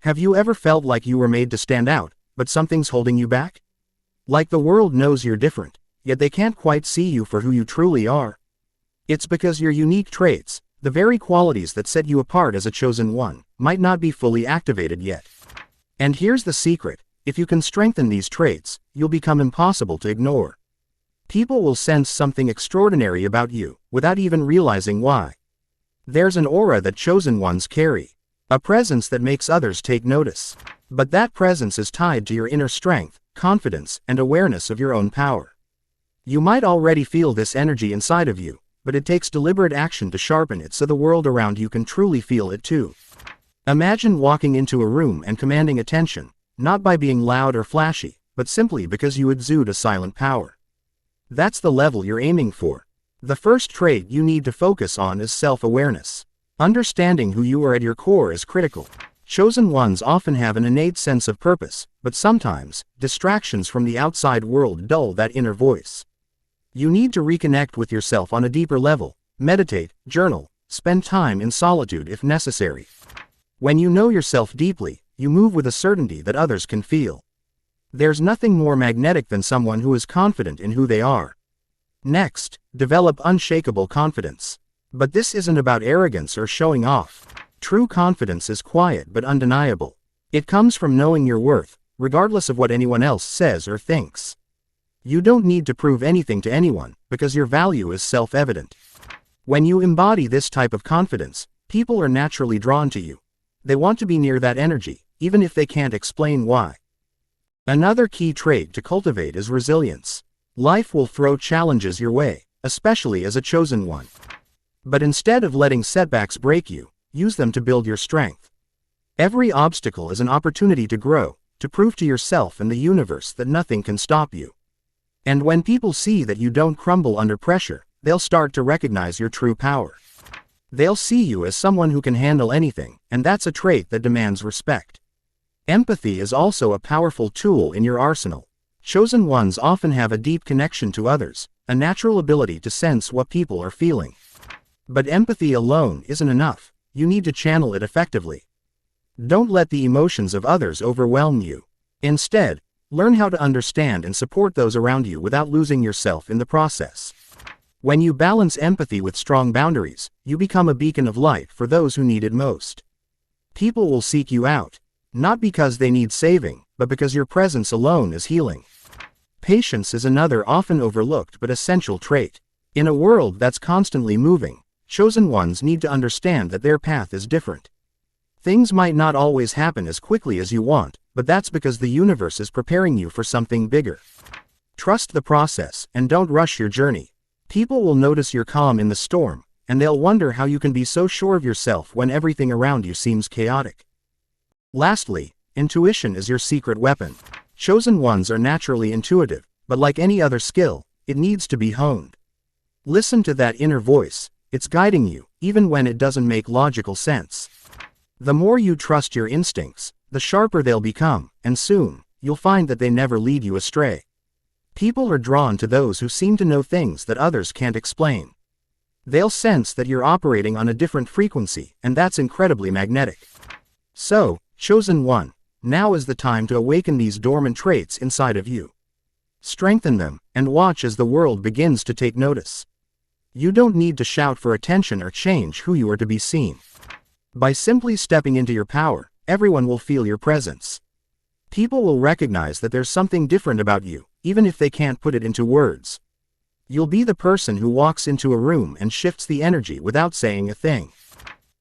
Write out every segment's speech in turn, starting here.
Have you ever felt like you were made to stand out, but something's holding you back? Like the world knows you're different, yet they can't quite see you for who you truly are. It's because your unique traits, the very qualities that set you apart as a chosen one, might not be fully activated yet. And here's the secret: if you can strengthen these traits, you'll become impossible to ignore. People will sense something extraordinary about you, without even realizing why. There's an aura that chosen ones carry. A presence that makes others take notice. But that presence is tied to your inner strength, confidence, and awareness of your own power. You might already feel this energy inside of you, but it takes deliberate action to sharpen it so the world around you can truly feel it too. Imagine walking into a room and commanding attention, not by being loud or flashy, but simply because you exude a silent power. That's the level you're aiming for. The first trait you need to focus on is self-awareness. Understanding who you are at your core is critical. Chosen ones often have an innate sense of purpose, but sometimes, distractions from the outside world dull that inner voice. You need to reconnect with yourself on a deeper level, meditate, journal, spend time in solitude if necessary. When you know yourself deeply, you move with a certainty that others can feel. There's nothing more magnetic than someone who is confident in who they are. Next, develop unshakable confidence. But this isn't about arrogance or showing off. True confidence is quiet but undeniable. It comes from knowing your worth, regardless of what anyone else says or thinks. You don't need to prove anything to anyone, because your value is self-evident. When you embody this type of confidence, people are naturally drawn to you. They want to be near that energy, even if they can't explain why. Another key trait to cultivate is resilience. Life will throw challenges your way, especially as a chosen one. But instead of letting setbacks break you, use them to build your strength. Every obstacle is an opportunity to grow, to prove to yourself and the universe that nothing can stop you. And when people see that you don't crumble under pressure, they'll start to recognize your true power. They'll see you as someone who can handle anything, and that's a trait that demands respect. Empathy is also a powerful tool in your arsenal. Chosen ones often have a deep connection to others, a natural ability to sense what people are feeling. But empathy alone isn't enough. You need to channel it effectively. Don't let the emotions of others overwhelm you. Instead, learn how to understand and support those around you without losing yourself in the process. When you balance empathy with strong boundaries, you become a beacon of light for those who need it most. People will seek you out, not because they need saving, but because your presence alone is healing. Patience is another often overlooked but essential trait. In a world that's constantly moving, chosen ones need to understand that their path is different. Things might not always happen as quickly as you want, but that's because the universe is preparing you for something bigger. Trust the process, and don't rush your journey. People will notice your calm in the storm, and they'll wonder how you can be so sure of yourself when everything around you seems chaotic. Lastly, intuition is your secret weapon. Chosen ones are naturally intuitive, but like any other skill, it needs to be honed. Listen to that inner voice. It's guiding you, even when it doesn't make logical sense. The more you trust your instincts, the sharper they'll become, and soon, you'll find that they never lead you astray. People are drawn to those who seem to know things that others can't explain. They'll sense that you're operating on a different frequency, and that's incredibly magnetic. So, chosen one, now is the time to awaken these dormant traits inside of you. Strengthen them, and watch as the world begins to take notice. You don't need to shout for attention or change who you are to be seen. By simply stepping into your power, everyone will feel your presence. People will recognize that there's something different about you, even if they can't put it into words. You'll be the person who walks into a room and shifts the energy without saying a thing.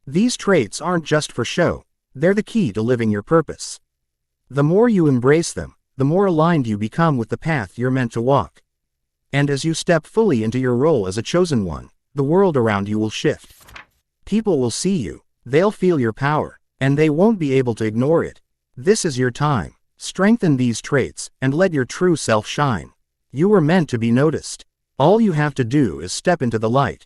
These traits aren't just for show, they're the key to living your purpose. The more you embrace them, the more aligned you become with the path you're meant to walk. And as you step fully into your role as a chosen one, the world around you will shift. People will see you, they'll feel your power, and they won't be able to ignore it. This is your time. Strengthen these traits, and let your true self shine. You were meant to be noticed. All you have to do is step into the light,